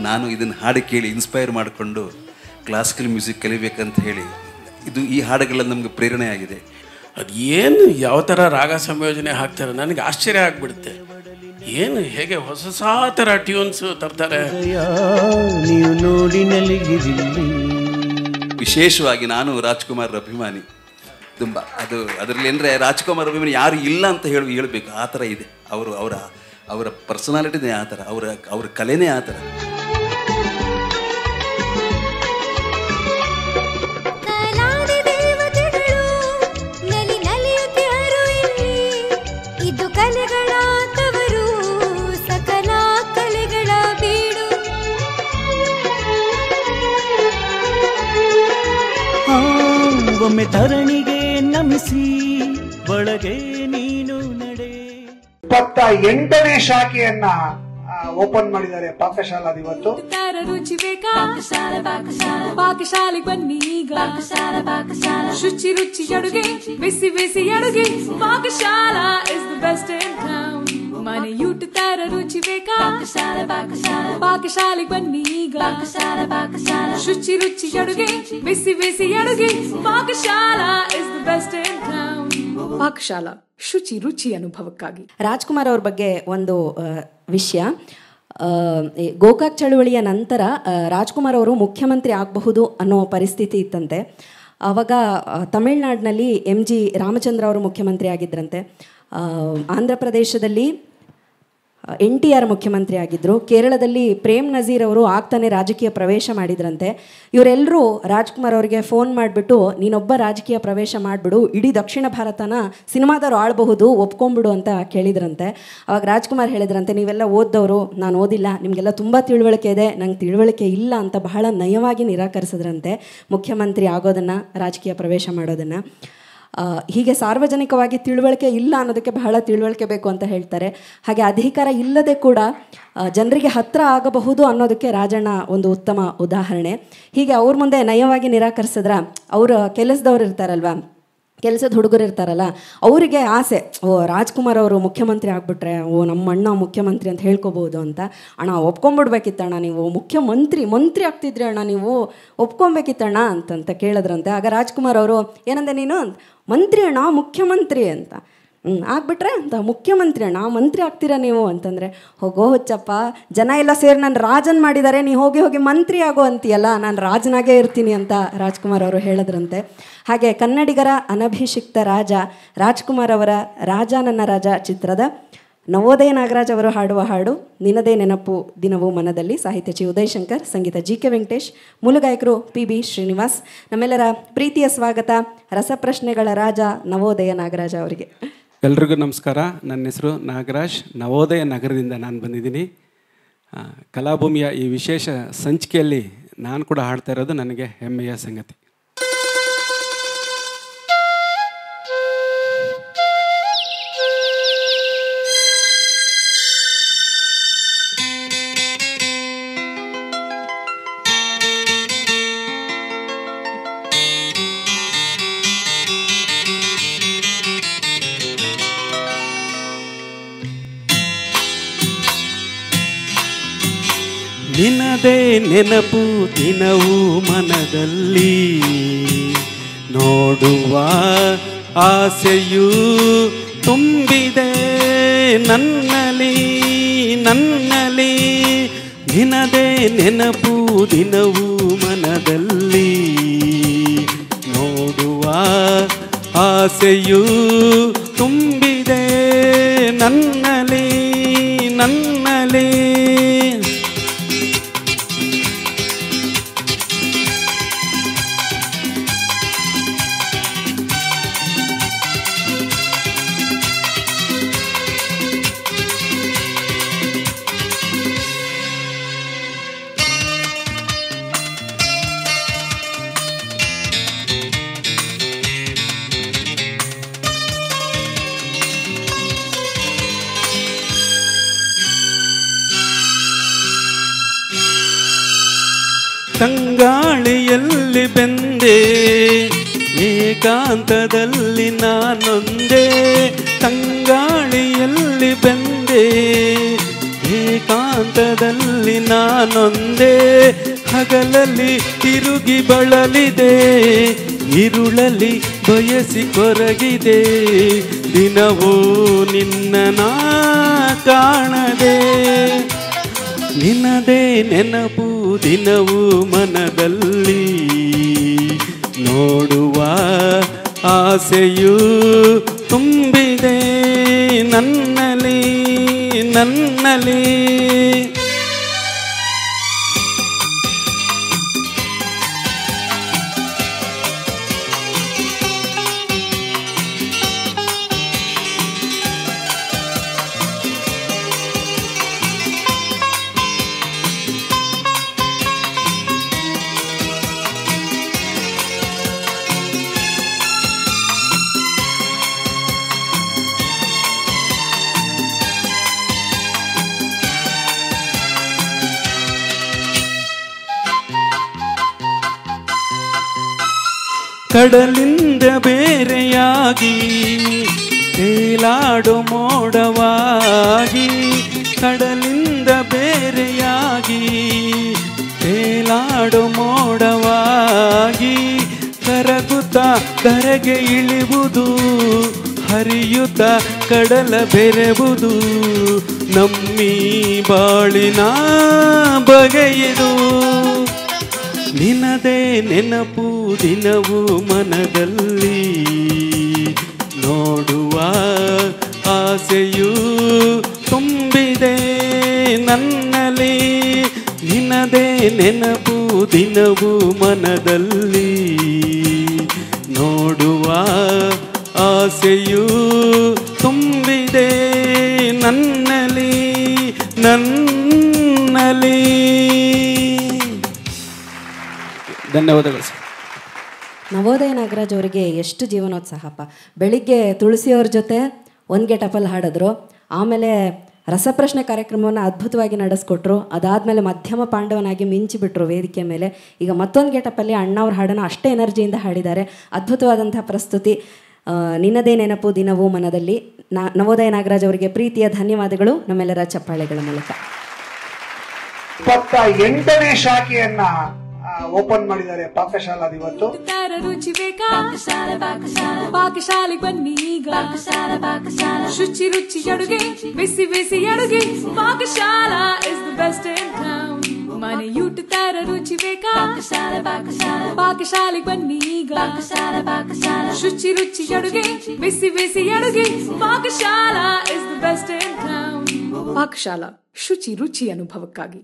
ನಾನು ಇದನ್ನು ಹಾಡು ಕೇಳಿ ಇನ್ಸ್ಪೈರ್ ಮಾಡಿಕೊಂಡು ಕ್ಲಾಸಿಕಲ್ ಮ್ಯೂಸಿಕ್ ಕಲಿಬೇಕಂತ ಹೇಳಿ ಈ ಹಾಡುಗಳೆಲ್ಲ ನಮಗೆ ಪ್ರೇರಣೆ ಆಗಿದೆ. ಅದು ಏನು ಯಾವ ಥರ ರಾಗ ಸಂಯೋಜನೆ ಹಾಕ್ತಾರೆ ನನಗೆ ಆಶ್ಚರ್ಯ ಆಗಿಬಿಡುತ್ತೆ. ಏನು ಹೇಗೆ ಹೊಸ ಹೊಸ ಥರ ಟ್ಯೂನ್ಸ್ ತರ್ತಾರೆ. ನೀವು ನೋಡಿ ವಿಶೇಷವಾಗಿ ನಾನು ರಾಜ್ಕುಮಾರ್ ಅಭಿಮಾನಿ ತುಂಬ. ಅದರಲ್ಲಿ ಅಂದರೆ ರಾಜ್ಕುಮಾರ್ ಅಭಿಮಾನಿ ಯಾರು ಇಲ್ಲ ಅಂತ ಹೇಳಬೇಕು, ಆ ಥರ ಇದೆ. ಅವರ ಪರ್ಸನಾಲಿಟಿನೇ ಆ ಥರ, ಅವರ ಕಲೆನೇ ಆ ಥರ. ಒಮ್ಮೆ ಧರಣಿಗೆ ನಮಿಸಿ ಒಳಗೆ ನೀನು ನಡೆ. 28ನೇ ಶಾಖೆಯನ್ನ ಓಪನ್ ಮಾಡಿದ್ದಾರೆ ಪಾಕಶಾಲಾ. ಇವತ್ತು ರುಚಿ ಬೇಕಾ ಪಾಕಶಾಲೆಗೆ ಬನ್ನಿ ಈಗ. ಶುಚಿ ರುಚಿ ಅಡುಗೆ, ಬಿಸಿ ಬಿಸಿ ಅಡುಗೆ. Pakashala is the best in town. ಮನೆಯೂಟ ತರ ರುಚಿ ಬೇಕಾ ಪಾಕಶಾಲೆಗೆ ಬನ್ನಿ ಈಗ. ಶುಚಿ ರುಚಿ ಅಡುಗೆ, ಬಿಸಿ ಬಿಸಿ ಅಡುಗೆ. Pakashala is the best in town. Pakashala, ಶುಚಿ ರುಚಿ ಅನುಭವಕ್ಕಾಗಿ. ರಾಜ್ಕುಮಾರ್ ಅವ್ರ ಬಗ್ಗೆ ಒಂದು ವಿಷಯ. ಗೋಕಾಕ್ ಚಳುವಳಿಯ ನಂತರ ರಾಜ್ಕುಮಾರ್ ಅವರು ಮುಖ್ಯಮಂತ್ರಿ ಆಗಬಹುದು ಅನ್ನೋ ಪರಿಸ್ಥಿತಿ ಇತ್ತಂತೆ. ಆವಾಗ ತಮಿಳ್ನಾಡಿನಲ್ಲಿ MG ರಾಮಚಂದ್ರ ಅವರು ಮುಖ್ಯಮಂತ್ರಿ ಆಗಿದ್ದರಂತೆ. ಆಂಧ್ರ ಪ್ರದೇಶದಲ್ಲಿ NTR ಮುಖ್ಯಮಂತ್ರಿ ಆಗಿದ್ದರು. ಕೇರಳದಲ್ಲಿ ಪ್ರೇಮ್ ನಜೀರ್ ಅವರು ಆಗ್ತಾನೆ ರಾಜಕೀಯ ಪ್ರವೇಶ ಮಾಡಿದ್ರಂತೆ. ಇವರೆಲ್ಲರೂ ರಾಜ್ಕುಮಾರ್ ಅವರಿಗೆ ಫೋನ್ ಮಾಡಿಬಿಟ್ಟು ನೀನೊಬ್ಬ ರಾಜಕೀಯ ಪ್ರವೇಶ ಮಾಡಿಬಿಡು, ಇಡೀ ದಕ್ಷಿಣ ಭಾರತನ ಸಿನಿಮಾದವ್ರು ಆಳಬಹುದು, ಒಪ್ಕೊಂಡ್ಬಿಡು ಅಂತ ಕೇಳಿದ್ರಂತೆ. ಅವಾಗ ರಾಜ್ಕುಮಾರ್ ಹೇಳಿದ್ರಂತೆ, ನೀವೆಲ್ಲ ಓದ್ದವರು, ನಾನು ಓದಿಲ್ಲ, ನಿಮಗೆಲ್ಲ ತುಂಬ ತಿಳುವಳಿಕೆ ಇದೆ, ನಂಗೆ ತಿಳುವಳಿಕೆ ಇಲ್ಲ ಅಂತ ಬಹಳ ನಯವಾಗಿ ನಿರಾಕರಿಸಿದ್ರಂತೆ ಮುಖ್ಯಮಂತ್ರಿ ಆಗೋದನ್ನು, ರಾಜಕೀಯ ಪ್ರವೇಶ ಮಾಡೋದನ್ನು. ಹೀಗೆ ಸಾರ್ವಜನಿಕವಾಗಿ ತಿಳುವಳಿಕೆ ಇಲ್ಲ ಅನ್ನೋದಕ್ಕೆ ಬಹಳ ತಿಳುವಳಿಕೆ ಬೇಕು ಅಂತ ಹೇಳ್ತಾರೆ. ಹಾಗೆ ಅಧಿಕಾರ ಇಲ್ಲದೆ ಕೂಡ ಜನರಿಗೆ ಹತ್ತಿರ ಆಗಬಹುದು ಅನ್ನೋದಕ್ಕೆ ರಾಜಣ್ಣ ಒಂದು ಉತ್ತಮ ಉದಾಹರಣೆ. ಹೀಗೆ ಅವ್ರ ಮುಂದೆ ನಯವಾಗಿ ನಿರಾಕರಿಸಿದ್ರೆ ಅವರ ಕೆಲಸದವ್ರು ಇರ್ತಾರಲ್ವ, ಕೆಲಸದ ಹುಡುಗರು ಇರ್ತಾರಲ್ಲ, ಅವರಿಗೆ ಆಸೆ, ರಾಜ್ಕುಮಾರ್ ಅವರು ಮುಖ್ಯಮಂತ್ರಿ ಆಗಿಬಿಟ್ರೆ ನಮ್ಮ ಅಣ್ಣ ಮುಖ್ಯಮಂತ್ರಿ ಅಂತ ಹೇಳ್ಕೊಬೋದು ಅಂತ. ಅಣ್ಣ ಒಪ್ಕೊಂಬಿಡ್ಬೇಕಿತ್ತಣ್ಣ, ನೀವು ಮಂತ್ರಿ ಆಗ್ತಿದ್ರಿ ಅಣ್ಣ, ನೀವು ಒಪ್ಕೊಬೇಕಿತ್ತಣ್ಣ ಅಂತಂತ ಕೇಳಿದ್ರಂತೆ. ಆಗ ರಾಜ್ಕುಮಾರ್ ಅವರು ಏನಂದೆ ನೀನು, ಮಂತ್ರಿ ಅಣ್ಣ ಮುಖ್ಯಮಂತ್ರಿ ಅಂತ. ಆಗ್ಬಿಟ್ರೆ ಅಂತ, ಮುಖ್ಯಮಂತ್ರಿ ಅಣ್ಣ ಮಂತ್ರಿ ಆಗ್ತೀರಾ ನೀವು ಅಂತಂದರೆ, ಹೋಗೋ ಹುಚ್ಚಪ್ಪ, ಜನ ಎಲ್ಲ ಸೇರಿ ನಾನು ರಾಜನ್ ಮಾಡಿದ್ದಾರೆ, ನೀ ಹೋಗಿ ಮಂತ್ರಿ ಆಗೋ ಅಂತೀಯಲ್ಲ, ನಾನು ರಾಜನಾಗೇ ಇರ್ತೀನಿ ಅಂತ ರಾಜ್ಕುಮಾರ್ ಅವರು ಹೇಳಿದ್ರಂತೆ. ಹಾಗೆ ಕನ್ನಡಿಗರ ಅನಭಿಷಿಕ್ತ ರಾಜ ರಾಜ್ಕುಮಾರ್ ಅವರ ರಾಜ ನನ್ನ ರಾಜ ಚಿತ್ರದ ನವೋದಯ ನಾಗರಾಜ್ ಅವರು ಹಾಡುವ ಹಾಡು ನಿನದೇ ನೆನಪು ದಿನವೂ ಮನದಲ್ಲಿ. ಸಾಹಿತ್ಯ ಚಿ ಉದಯಶಂಕರ್, ಸಂಗೀತ GK ವೆಂಕಟೇಶ್, ಮೂಲಗಾಯಕರು PB ಶ್ರೀನಿವಾಸ್. ನಮ್ಮೆಲ್ಲರ ಪ್ರೀತಿಯ ಸ್ವಾಗತ ರಸಪ್ರಶ್ನೆಗಳ ರಾಜ ನವೋದಯ ನಾಗರಾಜ ಅವರಿಗೆ. ಎಲ್ರಿಗೂ ನಮಸ್ಕಾರ. ನನ್ನ ಹೆಸರು ನಾಗರಾಜ್, ನವೋದಯ ನಗರದಿಂದ ನಾನು ಬಂದಿದ್ದೀನಿ. ಕಲಾಭೂಮಿಯ ಈ ವಿಶೇಷ ಸಂಚಿಕೆಯಲ್ಲಿ ನಾನು ಕೂಡ ಹಾಡ್ತಾ ಇರೋದು ನನಗೆ ಹೆಮ್ಮೆಯ ಸಂಗತಿ. ನಿನದೇ ನೆನಪು ದಿನವೂ ಮನದಲ್ಲಿ, ನೋಡುವ ಆಸೆಯೂ ತುಂಬಿದೆ ನನ್ನಲ್ಲಿ. ನಿನದೇ ನೆನಪು ದಿನವೂ ಮನದಲ್ಲಿ, ನೋಡುವ ಆಸೆಯೂ ತುಂಬಿದೆ ನನ್ನಲ್ಲಿ. ತಂಗಾಳಿಯಲ್ಲಿ ಬೆಂದೆ ಏಕಾಂತದಲ್ಲಿ ನಾನೊಂದೇ, ತಂಗಾಳಿಯಲ್ಲಿ ಬೆಂದೆ ಏಕಾಂತ ಏಕಾಂತದಲ್ಲಿ ನಾನೊಂದೇ ಹಗಲಲ್ಲಿ ತಿರುಗಿ ಬಳಲಿದೆ, ಇರುಳಲ್ಲಿ ಬಯಸಿ ಕೊರಗಿದೆ, ದಿನವೂ ನಿನ್ನ ನಾ ಕಾಣದೆ. ನಿನ್ನದೇ ನೆನಪು ದಿನವೂ ಮನದಲ್ಲಿ, ನೋಡುವ ಆಸೆಯೂ ತುಂಬಿದೆ ನನ್ನಲ್ಲಿ ನನ್ನಲ್ಲಿ. ಕಡಲಿಂದ ಬೇರೆಯಾಗಿ ತೇಲಾಡು ಮೋಡವಾಗಿ, ಕಡಲಿಂದ ಬೇರೆಯಾಗಿ ತೇಲಾಡು ಮೋಡವಾಗಿ, ಕರಗುತ್ತ ಕರೆಗೆ ಇಳಿಯುವುದು, ಹರಿಯುತ್ತ ಕಡಲ ಬೆರೆವುದು, ನಮ್ಮಿ ಬಾಳಿನ ಬಗೆಯಿದು. ನಿನ್ನದೇ ನೆನಪು ದಿನವೂ ಮನದಲ್ಲಿ, ನೋಡುವ ಆಸೆಯೂ ತುಂಬಿದೆ ನನ್ನಲ್ಲಿ. ನಿನ್ನದೇ ನೆನಪು ದಿನವೂ ಮನದಲ್ಲಿ, ನೋಡುವ ಆಸೆಯೂ ತುಂಬಿದೆ ನನ್ನಲ್ಲಿ ನನ್ನಲ್ಲಿ. ಧನ್ಯವಾದಗಳು ಸರ್. ನವೋದಯ ನಾಗರಾಜ್ ಅವರಿಗೆ ಎಷ್ಟು ಜೀವನೋತ್ಸಾಹಪ್ಪ. ಬೆಳಿಗ್ಗೆ ತುಳಸಿಯವ್ರ ಜೊತೆ ಒಂದು ಗೆಟಪಲ್ಲಿ ಹಾಡಿದ್ರು, ಆಮೇಲೆ ರಸಪ್ರಶ್ನೆ ಕಾರ್ಯಕ್ರಮವನ್ನು ಅದ್ಭುತವಾಗಿ ನಡೆಸ್ಕೊಟ್ರು, ಅದಾದಮೇಲೆ ಮಧ್ಯಮ ಪಾಂಡವನಾಗಿ ಮಿಂಚಿಬಿಟ್ರು ವೇದಿಕೆ ಮೇಲೆ. ಈಗ ಮತ್ತೊಂದು ಗೆಟಪಲ್ಲಿ ಅಣ್ಣವ್ರ ಹಾಡನ್ನು ಅಷ್ಟೇ ಎನರ್ಜಿಯಿಂದ ಹಾಡಿದ್ದಾರೆ. ಅದ್ಭುತವಾದಂಥ ಪ್ರಸ್ತುತಿ. ನಿನ್ನದೇ ನೆನಪು ದಿನವೂ ಮನದಲ್ಲಿ. ನವೋದಯ ನಾಗರಾಜ್ ಅವರಿಗೆ ಪ್ರೀತಿಯ ಧನ್ಯವಾದಗಳು ನಮ್ಮೆಲ್ಲರ ಚಪ್ಪಾಳೆಗಳ ಮೂಲಕ. 28ನೇ ಶಾಖೆಯನ್ನ ಓಪನ್ ಮಾಡಿದ್ದಾರೆ ಪಾಕಶಾಲಾದ ಇವತ್ತು. ರುಚಿ ಬೇಕಾ ಪಾಕಶಾಲೆಗೆ ಬನ್ನಿ ಈಗ. ಶುಚಿ ರುಚಿ ಅಡುಗೆ, ಬಿಸಿ ಬಿಸಿ ಅಡುಗೆ, Pakashala is the best in town. ಮನೆ ಊಟ ತರ ರುಚಿ ಬೇಕಾ ಪಾಕಶಾಲೆಗೆ ಬನ್ನಿ ಈಗ. ಶುಚಿ ರುಚಿ ಅಡುಗೆ, ಬಿಸಿ ಬಿಸಿ ಅಡುಗೆ, Pakashala is the best in town. Pakashala ಶುಚಿ ರುಚಿ ಅನುಭವಕ್ಕಾಗಿ.